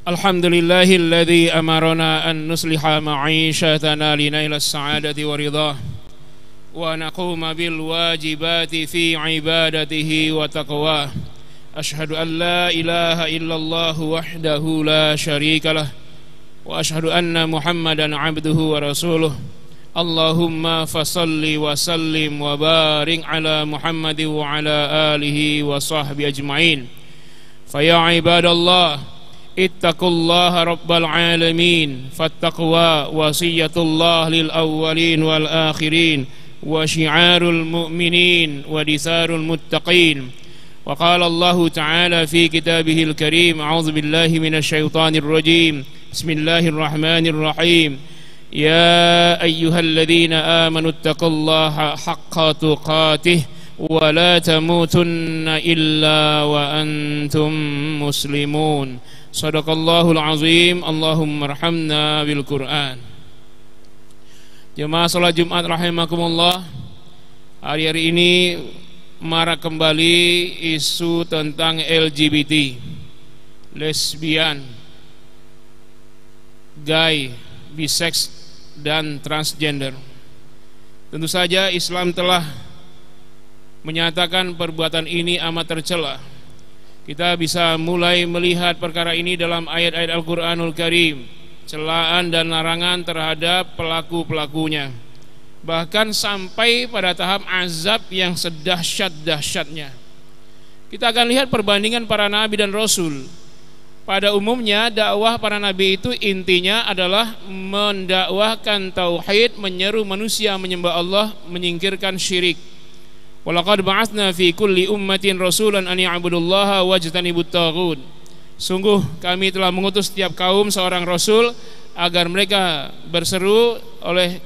Alhamdulillahilladzi amarna an nusliha ma'ishatana linaila as-sa'adati wa ridhah wa naquma bil wajibati fi ibadatihi wa taqwah. Ashhadu an la ilaha illallah wahdahu la syarika lah wa ashhadu anna Muhammadan abduhu wa rasuluh. Allahumma fasalli wa sallim wa barik ala Muhammadin wa ala alihi wa sahbihi ajma'in. Fa ya ibadallah ittaqullaha rabbal alamin fattaqwa wasiyatullah lil awwalin wal akhirin wa syiarul mu'minin wa disarul muttaqin. Wa qala Allah ta'ala fi kitabihil karim, a'udzu billahi minasy syaithanir rajim, bismillahirrahmanirrahim, ya ayyuhalladzina amanu ittaqullaha haqqa tuqatih wa la tamutunna illa wa antum muslimun. Shadaqallahul azim. Allahumma arhamna bil Qur'an. Jemaah salat Jumat rahimakumullah, hari ini marak kembali isu tentang LGBT, lesbian, gay, bisex dan transgender. Tentu saja Islam telah menyatakan perbuatan ini amat tercela. Kita bisa mulai melihat perkara ini dalam ayat-ayat Al-Quranul Karim, celaan dan larangan terhadap pelaku-pelakunya, bahkan sampai pada tahap azab yang sedahsyat-dahsyatnya. Kita akan lihat perbandingan para nabi dan rasul. Pada umumnya dakwah para nabi itu intinya adalah mendakwahkan tauhid, menyeru manusia menyembah Allah, menyingkirkan syirik. Walaqad ba'atsna fi kulli ummatin rasulan an ya'budullaha wajtanibut taghut. Sungguh kami telah mengutus setiap kaum seorang rasul agar mereka berseru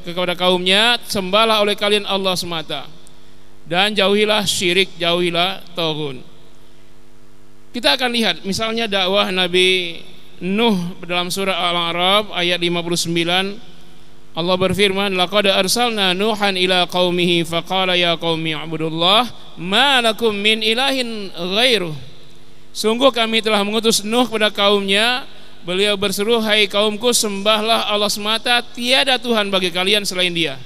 kepada kaumnya, sembahlah oleh kalian Allah semata dan jauhilah syirik, jauhilah taghut. Kita akan lihat misalnya dakwah Nabi Nuh dalam surah Al-A'raf ayat 59. Allah berfirman, laqad arsalna Nuhan ila qaumihi faqala ya qaumi ibudullah ma lakum min ilahin ghairuh. Sungguh kami telah mengutus Nuh kepada kaumnya, beliau berseru, hai kaumku, sembahlah Allah semata, tiada Tuhan bagi kalian selain Dia.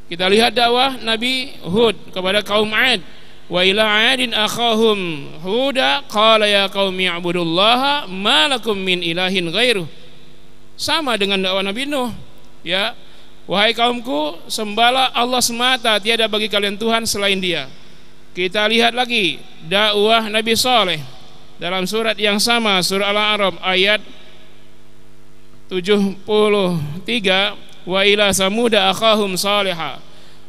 Kita lihat dakwah Nabi Hud kepada kaum Ad, wa ila adin akhahum huda qala ya qaumi ibudullaha ma lakum min ilahin ghairuh. Sama dengan dakwah Nabi Nuh, ya, wahai kaumku, sembahlah Allah semata, tiada bagi kalian Tuhan selain Dia. Kita lihat lagi dakwah Nabi Saleh dalam surat yang sama, surah Al-A'raf ayat 73, wa ila samuda akhahum salihah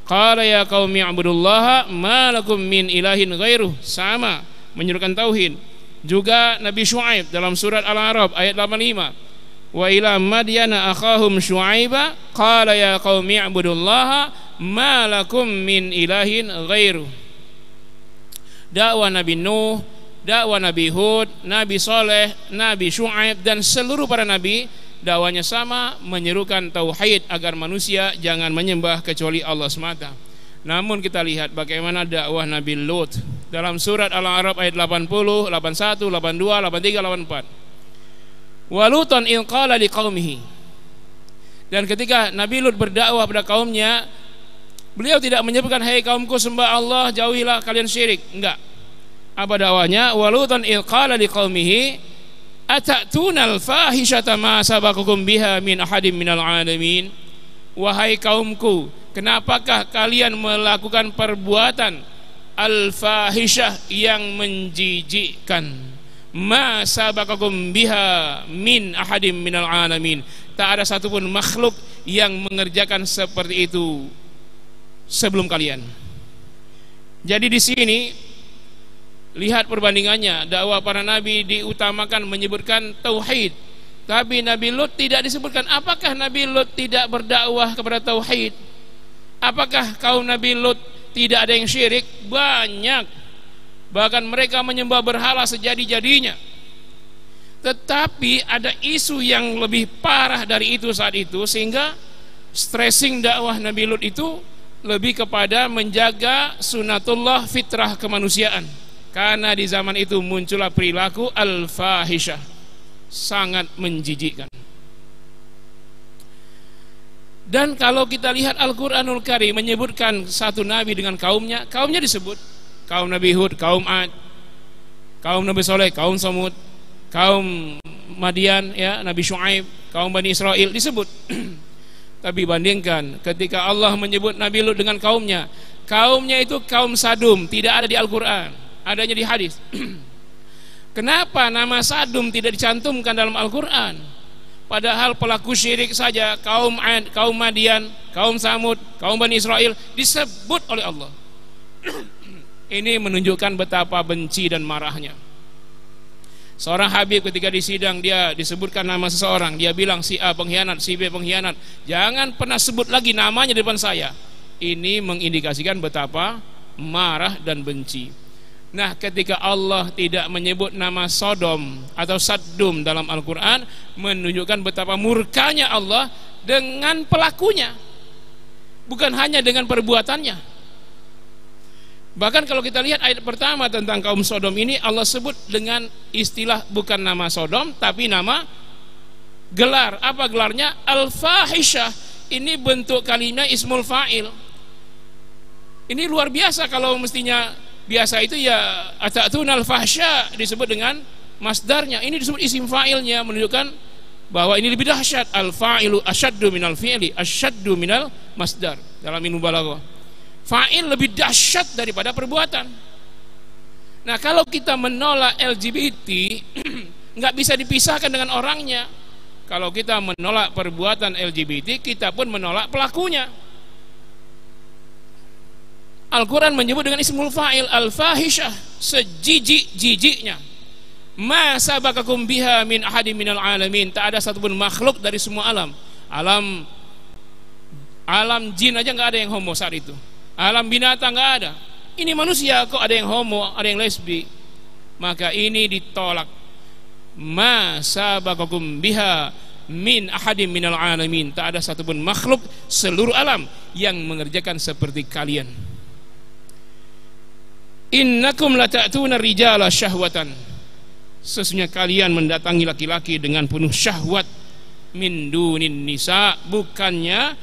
qala ya qaumi ibudullaha ma lakum min ilahin ghairuh. Sama, menyerukan tauhid. Juga Nabi Syuaib dalam surat Al-A'raf ayat 85, wa ila madyana akhahum syuaiba qala ya qaumi ibudullaha ma lakum min ilahin ghairuh. Dakwah Nabi Nuh, dakwah Nabi Hud, Nabi Saleh, Nabi Syuaib dan seluruh para nabi dakwahnya sama, menyerukan tauhid agar manusia jangan menyembah kecuali Allah semata. Namun kita lihat bagaimana dakwah Nabi Lut dalam surat Al-A'raf ayat 80, 81, 82, 83, 84. Walutan in qala liqaumihi. Dan ketika Nabi Lut berdakwah pada kaumnya, beliau tidak menyebutkan hai kaumku sembah Allah, jauhilah kalian syirik. Enggak. Apa dakwahnya? Walutan in qala liqaumihi atatunal fahishata ma sabaqakum biha min ahadim minal alamin. Wahai kaumku, kenapakah kalian melakukan perbuatan al-fahishah yang menjijikkan? Ma sabaqakum biha min ahadim minal alamin. Tak ada satupun makhluk yang mengerjakan seperti itu sebelum kalian. Jadi di sini lihat perbandingannya. Dakwah para nabi diutamakan menyebutkan tauhid, tapi Nabi Lut tidak disebutkan. Apakah Nabi Lut tidak berdakwah kepada tauhid? Apakah kaum Nabi Lut tidak ada yang syirik? Banyak. Bahkan mereka menyembah berhala sejadi-jadinya. Tetapi ada isu yang lebih parah dari itu saat itu, sehingga stressing dakwah Nabi Lut itu lebih kepada menjaga sunatullah, fitrah kemanusiaan. Karena di zaman itu muncullah perilaku al-fahisyah. sangat menjijikkan. Dan kalau kita lihat Al-Quranul Karim menyebutkan satu nabi dengan kaumnya disebut. Kaum Nabi Hud, kaum Ad, kaum Nabi Soleh, kaum Samud, kaum Madian, ya, Nabi Syuaib, kaum Bani Israel disebut. Tapi bandingkan ketika Allah menyebut Nabi Lut dengan kaumnya itu kaum Sadum, tidak ada di Al-Quran, adanya di hadis. Kenapa nama Sadum tidak dicantumkan dalam Al-Quran? Padahal pelaku syirik saja kaum Ad, kaum Madian, kaum Samud, kaum Bani Israel disebut oleh Allah. Ini menunjukkan betapa benci dan marahnya. Seorang Habib ketika di sidang, dia disebutkan nama seseorang, dia bilang si A pengkhianat, si B pengkhianat, jangan pernah sebut lagi namanya di depan saya. Ini mengindikasikan betapa marah dan benci. Nah, ketika Allah tidak menyebut nama Sodom atau Saddum dalam Al-Quran, menunjukkan betapa murkanya Allah dengan pelakunya, bukan hanya dengan perbuatannya. Bahkan kalau kita lihat ayat pertama tentang kaum Sodom ini, Allah sebut dengan istilah bukan nama Sodom, tapi nama gelar. Apa gelarnya? Al-Fahisyah. Ini bentuk kalimat ismul fa'il. Ini luar biasa. Kalau mestinya biasa itu ya atatuna al-fahsya disebut dengan masdarnya, ini disebut isim fa'ilnya, menunjukkan bahwa ini lebih dahsyat. Al-fa'ilu asyaddu minal fi'li, asyaddu minal masdar dalam ilmu balaghah. Fa'il lebih dahsyat daripada perbuatan. Nah, kalau kita menolak LGBT nggak bisa dipisahkan dengan orangnya. Kalau kita menolak perbuatan LGBT, kita pun menolak pelakunya. Al-Quran menyebut dengan ismul fa'il al-fahisyah, sejijik-jijiknya. Ma sabaqakum biha min ahadin minal alamin. Tak ada satupun makhluk dari semua alam. Alam jin aja nggak ada yang homo saat itu. Alam binatang nggak ada. Ini manusia kok ada yang homo, ada yang lesbi. Maka ini ditolak. Ma sabaqakum biha min ahadin minal alamin. Tak ada satupun makhluk seluruh alam yang mengerjakan seperti kalian. Innakum lata'tuna rijala syahwatan. Sesungguhnya kalian mendatangi laki-laki dengan penuh syahwat. Min dunin nisa, bukannya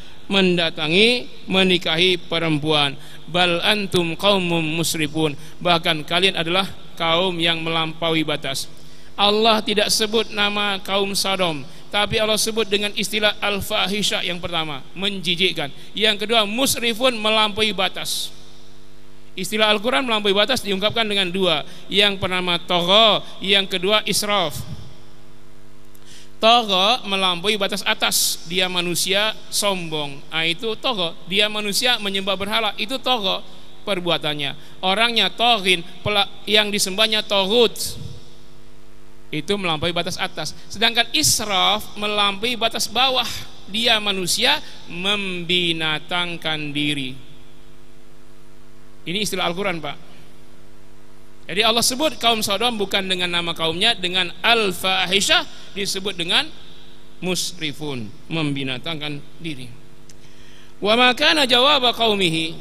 menikahi perempuan. Bal antum qaumum musrifun, bahkan kalian adalah kaum yang melampaui batas. Allah tidak sebut nama kaum Sodom, tapi Allah sebut dengan istilah al-fahisyah. Yang pertama, menjijikkan. Yang kedua, musrifun, melampaui batas. Istilah Al-Quran melampaui batas diungkapkan dengan dua. Yang pertama tagha, yang kedua israf. Tagha, melampaui batas atas, dia manusia sombong, itu tagha. Dia manusia menyembah berhala, itu tagha perbuatannya. Orangnya taghin, yang disembahnya taghut, itu melampaui batas atas. Sedangkan israf melampaui batas bawah, dia manusia membinatangkan diri. Ini istilah Al-Quran, Pak. Jadi Allah sebut kaum Sodom bukan dengan nama kaumnya, dengan al-fahisyah, disebut dengan musrifun, membinatangkan diri. Wa ma kana jawaba qaumihi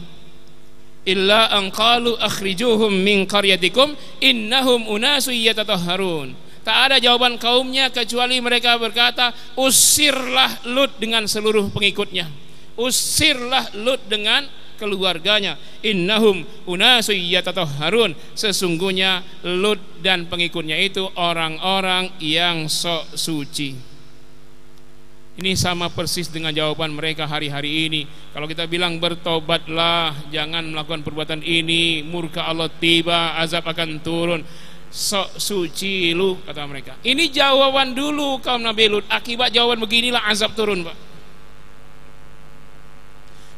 illa an qalu akhrijuhum min qaryatikum innahum unasun yatatahharun. Tak ada jawaban kaumnya kecuali mereka berkata, usirlah Lut dengan seluruh pengikutnya, usirlah Lut dengan keluarganya. Innahum unasun yatatahharun, sesungguhnya Lut dan pengikutnya itu orang-orang yang sok suci. Ini sama persis dengan jawaban mereka hari-hari ini. Kalau kita bilang bertobatlah, jangan melakukan perbuatan ini, murka Allah tiba, azab akan turun. Sok suci lu, kata mereka. Ini jawaban dulu kaum Nabi Lut. Akibat jawaban beginilah azab turun, Pak.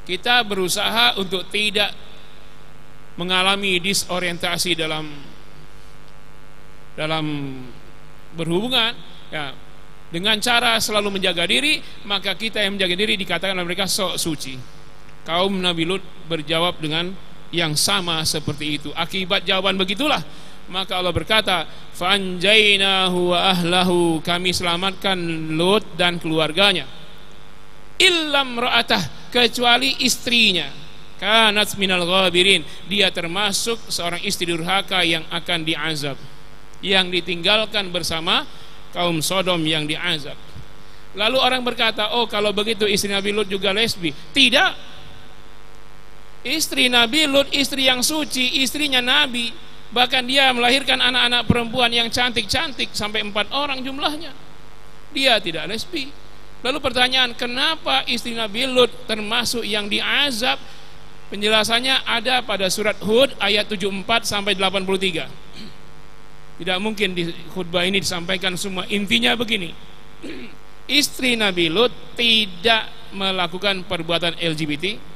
Kita berusaha untuk tidak mengalami disorientasi dalam berhubungan, ya, dengan cara selalu menjaga diri. Maka kita yang menjaga diri dikatakan oleh mereka sok suci. Kaum Nabi Lut berjawab dengan yang sama seperti itu. Akibat jawaban begitulah, maka Allah berkata, "Fanjainahu wa ahlahu," kami selamatkan Lut dan keluarganya. Illam ra'atah, kecuali istrinya, kanat minal ghabirin, dia termasuk seorang istri durhaka yang akan diazab, yang ditinggalkan bersama kaum Sodom yang diazab. Lalu orang berkata, oh kalau begitu istri Nabi Lut juga lesbi. Tidak. Istri Nabi Lut istri yang suci, istrinya Nabi. Bahkan dia melahirkan anak-anak perempuan yang cantik-cantik sampai 4 orang jumlahnya. Dia tidak lesbi. Lalu pertanyaan, kenapa istri Nabi Lut termasuk yang diazab? Penjelasannya ada pada surat Hud ayat 74 sampai 83. Tidak mungkin di khutbah ini disampaikan semua. Intinya begini. Istri Nabi Lut tidak melakukan perbuatan LGBT.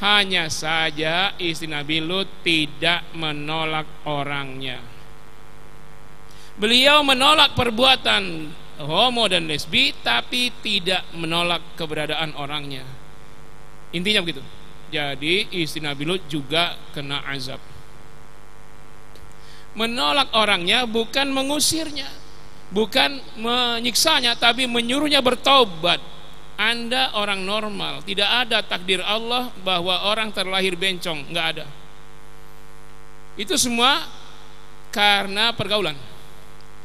Hanya saja istri Nabi Lut tidak menolak orangnya. Beliau menolak perbuatan homo dan lesbi, tapi tidak menolak keberadaan orangnya. Intinya begitu. Jadi istri Nabi Lut juga kena azab. Menolak orangnya bukan mengusirnya, bukan menyiksanya, tapi menyuruhnya bertaubat. Anda orang normal, tidak ada takdir Allah bahwa orang terlahir bencong, nggak ada. Itu semua karena pergaulan.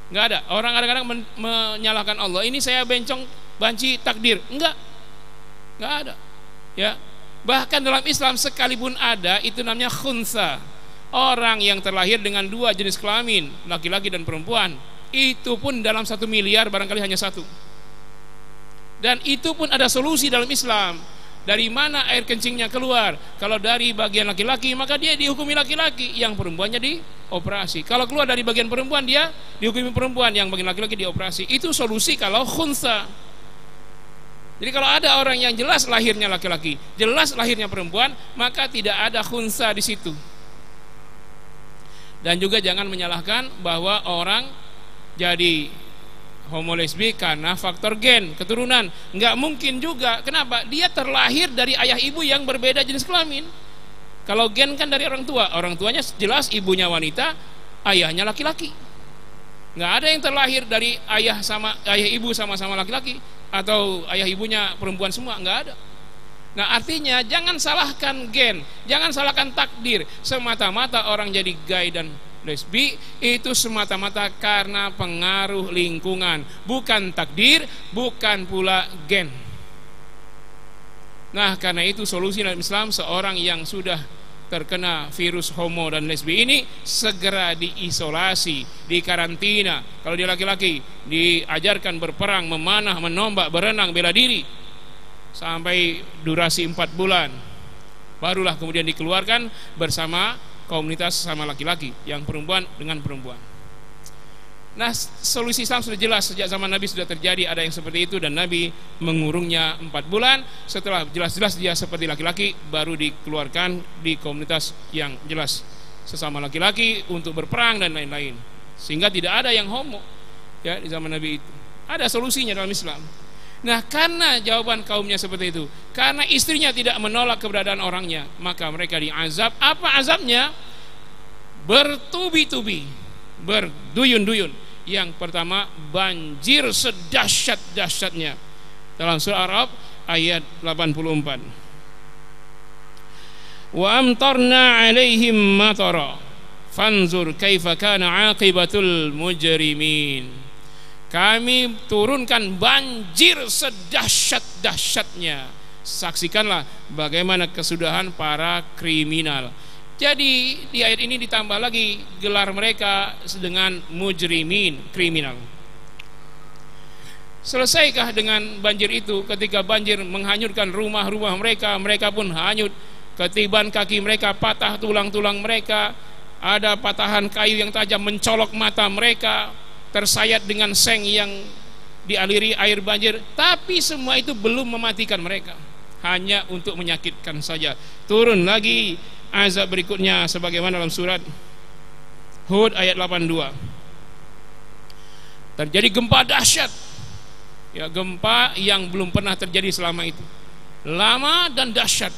Nggak ada. Orang kadang-kadang menyalahkan Allah. Ini saya bencong, banci takdir. Nggak ada. Ya. Bahkan dalam Islam sekalipun ada, itu namanya khunsa. Orang yang terlahir dengan 2 jenis kelamin, laki-laki dan perempuan. Itu pun dalam 1 miliar barangkali hanya 1. Dan itu pun ada solusi dalam Islam. Dari mana air kencingnya keluar? Kalau dari bagian laki-laki, maka dia dihukumi laki-laki, yang perempuannya dioperasi. Kalau keluar dari bagian perempuan, dia dihukumi perempuan, yang bagian laki-laki dioperasi. Itu solusi kalau khunsa. Jadi kalau ada orang yang jelas lahirnya laki-laki, jelas lahirnya perempuan, maka tidak ada khunsa di situ. Dan juga jangan menyalahkan bahwa orang jadi homo lesbi karena faktor gen, keturunan. Nggak mungkin juga. Kenapa? Dia terlahir dari ayah ibu yang berbeda jenis kelamin. Kalau gen kan dari orang tua. Orang tuanya jelas ibunya wanita, ayahnya laki-laki. Nggak ada yang terlahir dari ayah ibu sama-sama laki-laki, atau ayah ibunya perempuan semua. Nggak ada. Nah artinya jangan salahkan gen, jangan salahkan takdir. Semata-mata orang jadi gay dan lesbi itu semata-mata karena pengaruh lingkungan, bukan takdir, bukan pula gen. Nah karena itu solusi dalam Islam, seorang yang sudah terkena virus homo dan lesbi ini segera diisolasi, dikarantina. Kalau dia laki-laki, diajarkan berperang, memanah, menombak, berenang, bela diri sampai durasi 4 bulan. Barulah kemudian dikeluarkan bersama komunitas sama laki-laki, yang perempuan dengan perempuan. Nah solusi Islam sudah jelas, sejak zaman Nabi sudah terjadi ada yang seperti itu, dan Nabi mengurungnya 4 bulan. Setelah jelas-jelas dia seperti laki-laki, baru dikeluarkan di komunitas yang jelas sesama laki-laki untuk berperang dan lain-lain, sehingga tidak ada yang homo ya di zaman Nabi itu. Ada solusinya dalam Islam. Nah karena jawaban kaumnya seperti itu, karena istrinya tidak menolak keberadaan orangnya, maka mereka diazab. Apa azabnya? Bertubi-tubi, berduyun-duyun. Yang pertama, banjir sedahsyat-dahsyatnya. Dalam surah Araf ayat 84. Wa amtarna alaihim matara fanzur kaifa kana aqibatul mujrimin. Kami turunkan banjir sedahsyat-dahsyatnya. Saksikanlah bagaimana kesudahan para kriminal. Jadi di ayat ini ditambah lagi gelar mereka dengan mujrimin, kriminal. Selesaikah dengan banjir itu? Ketika banjir menghanyutkan rumah-rumah mereka, mereka pun hanyut. Ketiban kaki mereka patah, tulang-tulang mereka, ada patahan kayu yang tajam mencolok mata mereka, tersayat dengan seng yang dialiri air banjir. Tapi semua itu belum mematikan mereka, hanya untuk menyakitkan saja. Turun lagi azab berikutnya sebagaimana dalam surat Hud ayat 82. Terjadi gempa dahsyat, ya, gempa yang belum pernah terjadi selama itu, lama dan dahsyat.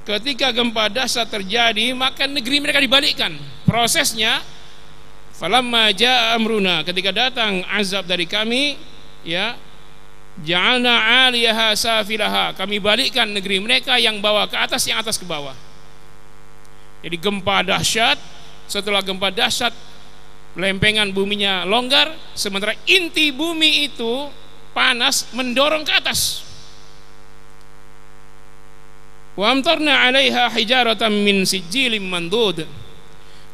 Ketika gempa dahsyat terjadi, maka negeri mereka dibalikkan. Prosesnya, falamma jaa amruna, ketika datang azab dari kami, ya, ja'alna 'aliyaha safilaha, kami balikkan negeri mereka, yang bawah ke atas, yang atas ke bawah. Jadi gempa dahsyat, setelah gempa dahsyat lempengan buminya longgar, sementara inti bumi itu panas mendorong ke atas. Wa amtarna 'alaiha hijaratan min sijilin mandud.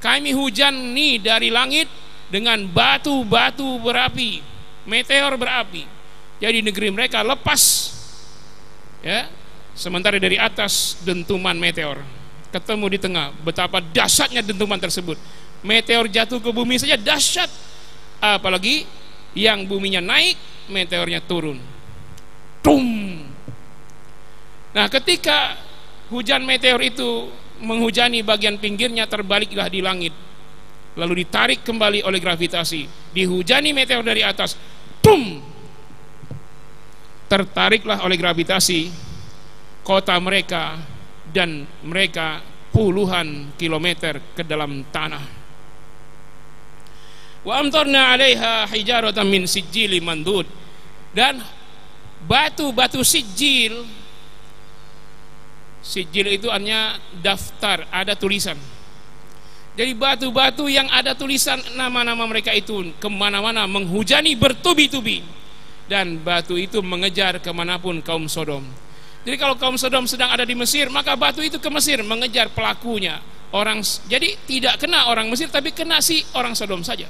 Kami hujani dari langit dengan batu-batu berapi, meteor berapi. Jadi negeri mereka lepas, ya, sementara dari atas dentuman meteor ketemu di tengah. Betapa dahsyatnya dentuman tersebut. Meteor jatuh ke bumi saja dahsyat, apalagi yang buminya naik, meteornya turun. Tum. Nah, ketika hujan meteor itu menghujani bagian pinggirnya, terbaliklah di langit, lalu ditarik kembali oleh gravitasi. Dihujani meteor dari atas, tum, tertariklah oleh gravitasi kota mereka, dan mereka puluhan kilometer ke dalam tanah. Wa amtarna 'alaiha hijaratan min sijilin mandud. Dan batu-batu sijil, sijil itu artinya daftar, ada tulisan. Jadi batu-batu yang ada tulisan nama-nama mereka itu kemana-mana menghujani bertubi-tubi, dan batu itu mengejar kemanapun kaum Sodom. Jadi kalau kaum Sodom sedang ada di Mesir, maka batu itu ke Mesir mengejar pelakunya. Jadi tidak kena orang Mesir, tapi kena si orang Sodom saja.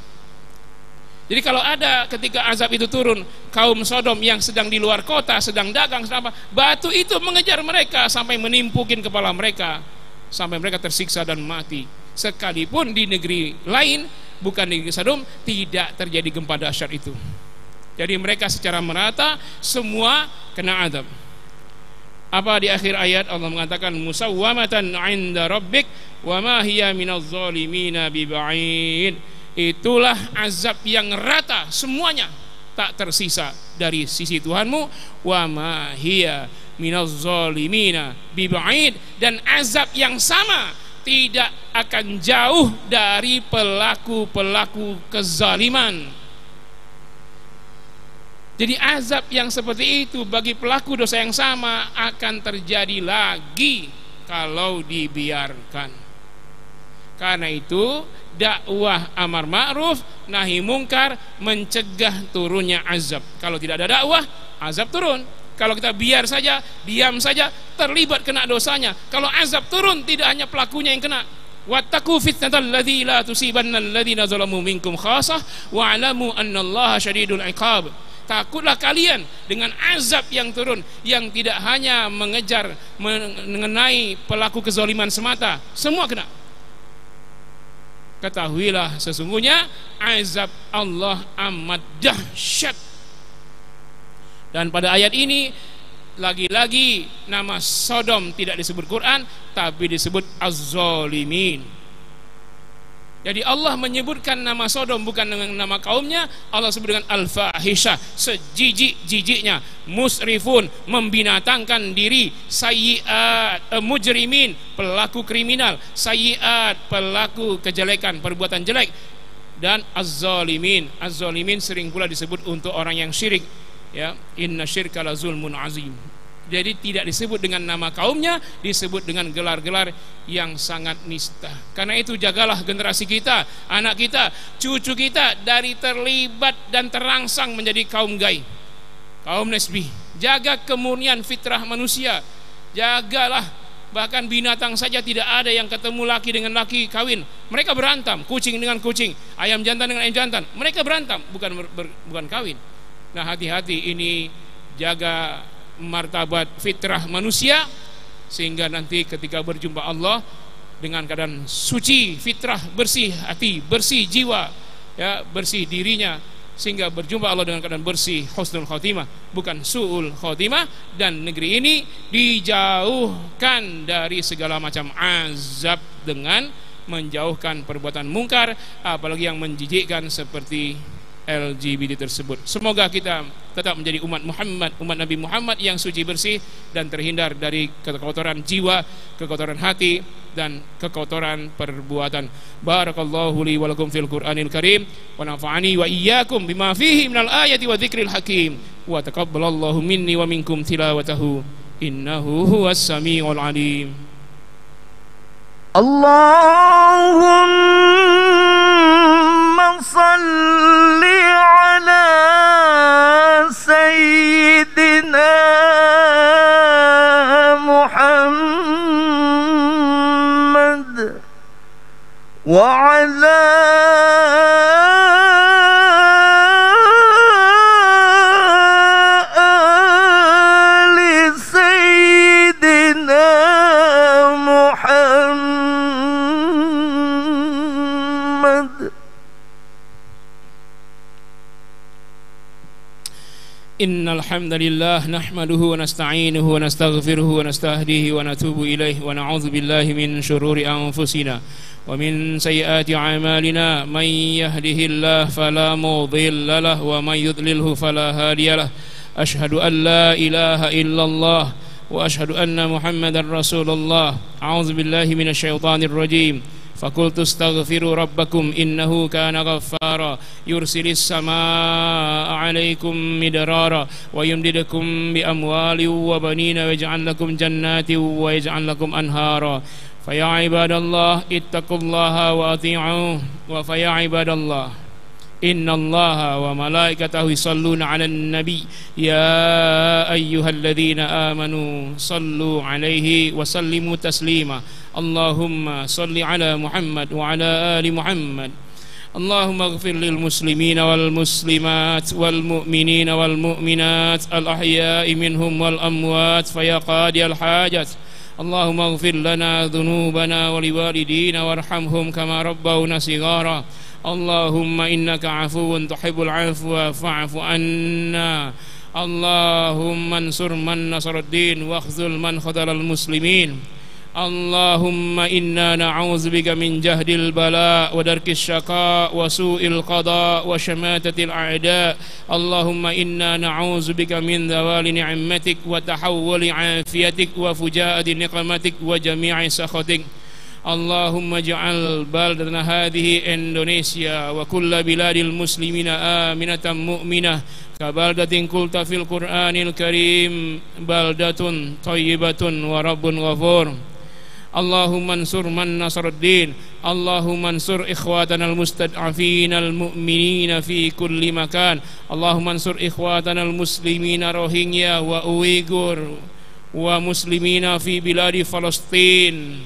Jadi kalau ada ketika azab itu turun, kaum Sodom yang sedang di luar kota, sedang dagang, sedang apa, batu itu mengejar mereka sampai menimpukin kepala mereka, sampai mereka tersiksa dan mati. Sekalipun di negeri lain, bukan di negeri Sodom, tidak terjadi gempa dahsyat itu. Jadi mereka secara merata semua kena azab. Apa di akhir ayat Allah mengatakan musawwamatan 'inda rabbik wa ma hiya minadh zalimina biba'id. Itulah azab yang rata semuanya, tak tersisa dari sisi Tuhanmu. Wa ma hiya minadh zalimina biba'id. Dan azab yang sama tidak akan jauh dari pelaku-pelaku kezaliman. Jadi azab yang seperti itu bagi pelaku dosa yang sama akan terjadi lagi kalau dibiarkan. Karena itu dakwah amar ma'ruf nahi mungkar mencegah turunnya azab. Kalau tidak ada dakwah, azab turun. Kalau kita biar saja, diam saja, terlibat kena dosanya. Kalau azab turun, tidak hanya pelakunya yang kena. Wattaqu fitnatal ladzi la tusibanna alladziina zalamu minkum khassah wa'lamu annallaha syadidul 'iqab. Takutlah kalian dengan azab yang turun, yang tidak hanya mengenai pelaku kezaliman semata, semua kena. Ketahuilah sesungguhnya azab Allah amat dahsyat. Dan pada ayat ini lagi-lagi nama Sodom tidak disebut Quran, tapi disebut Az-Zalimin. Jadi Allah menyebutkan nama Sodom bukan dengan nama kaumnya, Allah sebut dengan Al-Fahisyah, sejijik-jijiknya, musrifun, membinatangkan diri, sayyiat, mujrimin, pelaku kriminal, sayyiat, pelaku kejelekan, perbuatan jelek, dan Az-Zalimin. Az-Zalimin sering pula disebut untuk orang yang syirik, ya, inna syirka la zulmun azim. Jadi tidak disebut dengan nama kaumnya, disebut dengan gelar-gelar yang sangat nista. Karena itu jagalah generasi kita, anak kita, cucu kita dari terlibat dan terangsang menjadi kaum gai, kaum lesbi. Jaga kemurnian fitrah manusia. Jagalah, bahkan binatang saja tidak ada yang ketemu laki dengan laki kawin. Mereka berantem, kucing dengan kucing, ayam jantan dengan ayam jantan. Mereka berantem, bukan kawin. Nah, hati-hati ini, jaga martabat fitrah manusia, sehingga nanti ketika berjumpa Allah dengan keadaan suci fitrah, bersih hati, bersih jiwa, ya, bersih dirinya, sehingga berjumpa Allah dengan keadaan bersih, husnul khotimah, bukan su'ul khotimah. Dan negeri ini dijauhkan dari segala macam azab dengan menjauhkan perbuatan mungkar, apalagi yang menjijikkan seperti LGBT tersebut. Semoga kita tetap menjadi umat Muhammad, umat Nabi Muhammad yang suci bersih dan terhindar dari kekotoran jiwa, kekotoran hati, dan kekotoran perbuatan. Barakallahu li wa lakum fil Qur'anil Karim wa nafa'ani wa iyyakum bima fihi minal ayati wa dzikril hakim wa taqabbalallahu minni wa minkum tilawatahu innahu huwas samiul alim. Allahumma صل على سيدنا محمد وعلى آل سيدنا محمد. إن الحمد لله نحمده ونستعينه ونستغفره ونستهديه ونتوب إليه ونعوذ بالله من شرور أنفسنا ومن سيئات أعمالنا. من يهده الله فلا مضل له ومن يضلله فلا هادي له. أشهد أن لا إله إلا الله وأشهد أن محمدا رسول الله. أعوذ بالله من الشيطان الرجيم. فقلت استغفروا ربكم إنه كان غفارا يرسل السماء عليكم مدرارا ويمددكم بأموال وبنين ويجعل لكم جنات ويجعل لكم أنهارا. فيا عباد الله اتقوا الله وأطيعوه. وفيا عباد الله إن الله وملائكته يصلون على النبي يا أيها الذين آمنوا صلوا عليه وسلموا تسليما. اللهم صل على محمد وعلى آل محمد. اللهم اغفر للمسلمين والمسلمات والمؤمنين والمؤمنات الأحياء منهم والأموات فيا قاضي الحاجات. اللهم اغفر لنا ذنوبنا ولوالدينا وارحمهم كما ربونا صغارا. اللهم إنك عفو تحب العفو فاعف عنا. اللهم انصر من نصر الدين واخذل من خذل المسلمين. اللهم إنا نعوذ بك من جهد البلاء ودرك الشقاء وسوء القضاء وشماتة الأعداء. اللهم إنا نعوذ بك من زوال نعمتك وتحول عافيتك وفجاءة نقمتك وجميع سخطك. اللهم اجعل بلدنا هذه إندونيسيا وكل بلاد المسلمين آمنة مؤمنة كبلدة قلت في القرآن الكريم بلدة طيبة ورب غفور. اللهم انصر من نصر الدين. اللهم انصر إخواتنا المستضعفين المؤمنين في كل مكان. اللهم انصر إخواتنا المسلمين روهينيا وأويغور ومسلمين في بلاد فلسطين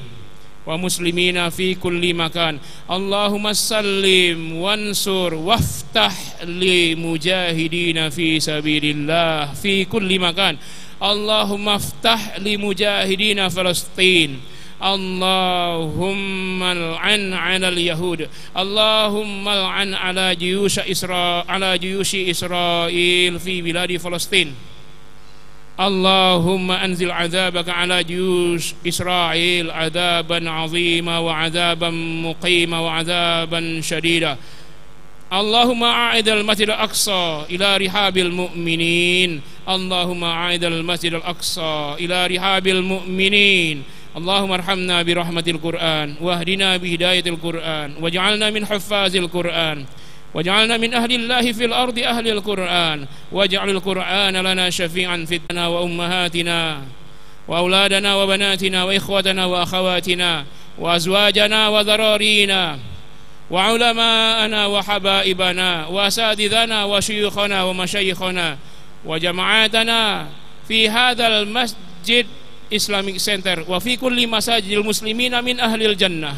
ومسلمين في كل مكان. اللهم سلم وانصر وافتح لمجاهدين في سبيل الله في كل مكان. اللهم افتح لمجاهدين فلسطين. اللهم العن على اليهود. اللهم العن على جيوش إسرائيل في بلاد فلسطين. اللهم أنزل عذابك على جيوش إسرائيل عذابا عظيما وعذابا مقيما وعذابا شديدا. اللهم أعد المسجد الأقصى إلى رحاب المؤمنين. اللهم أعد المسجد الأقصى إلى رحاب المؤمنين. اللهم ارحمنا برحمة القرآن واهدنا بهداية القرآن واجعلنا من حفاظ القرآن واجعلنا من أهل الله في الأرض أهل القرآن. واجعل القرآن لنا شفيعا في الدنيا وأمهاتنا وأولادنا وبناتنا وإخوتنا وأخواتنا وأزواجنا وذرارينا وعلماءنا وحبائبنا وأساتذتنا وشيوخنا ومشايخنا وجماعاتنا في هذا المسجد Islamic Center وفي كل مساجد المسلمين من أهل الجنة.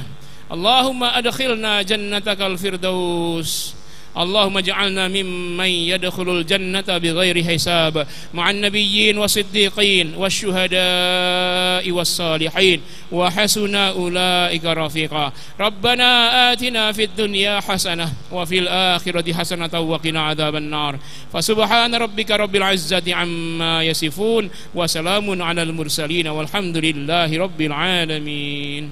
اللهم أدخلنا جنتك الفردوس. اللهم اجعلنا ممن يدخل الجنة بغير حساب مع النبيين والصديقين والشهداء والصالحين وحسن أولئك رفيقا. ربنا آتنا في الدنيا حسنة وفي الآخرة حسنة وقنا عذاب النار. فسبحان ربك رب العزة عما يصفون وسلام على المرسلين والحمد لله رب العالمين.